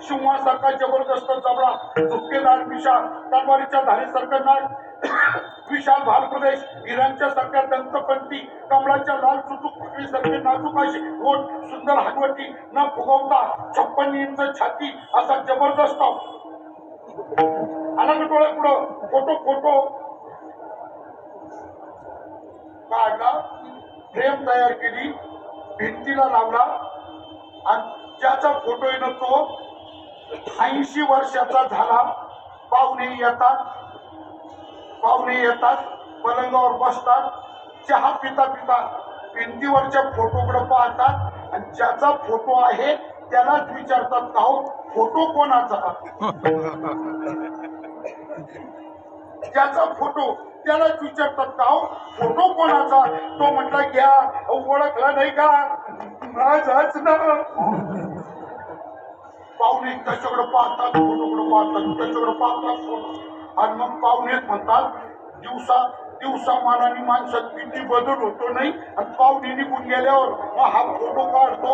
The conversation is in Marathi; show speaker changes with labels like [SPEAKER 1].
[SPEAKER 1] सिंहासारखा जबरदस्त जबडा, झुपकेदार मिशा, तलवारीच्या धारेसारखं नाक, विशाल भाल प्रदेश, हिरांच्या सारख्या दंतपंती, कमळाच्या लाल चुटूक पकडीसारखे नाजूक असे ओठ, सुंदर हनवटी, न फुगवता 56 इंच छाती, असा जबरदस्त अलग डोळे पुढं फोटो फोटो काढला, फ्रेम तयार केली, भिंतीला लावला आणि ज्याचा फोटो येतो तो 80 वर्षाचा झाला. पाहुणे येतात, पलंगावर बसतात, चहा पिता पिता भिंतीवरच्या फोटोकडे पाहतात आणि ज्याचा फोटो आहे त्यालाच विचारतात का हो फोटो कोणाचा. ज्याचा फोटो त्यालाच विचारतात का हो फोटो कोणाचा. तो म्हटला घ्या, ओळखला नाही का, माझाच ना. पाहुणे त्याच्याकडे पाहतात, फोटोकडे पाहतात, त्याच्याकडे पाहतात फोटो, आणि मग पाहुणेच म्हणतात दिवसा मानाने माणसात किती बदल होतो नाही. आणि पाहुणे निघून गेल्यावर हा फोटो काढतो.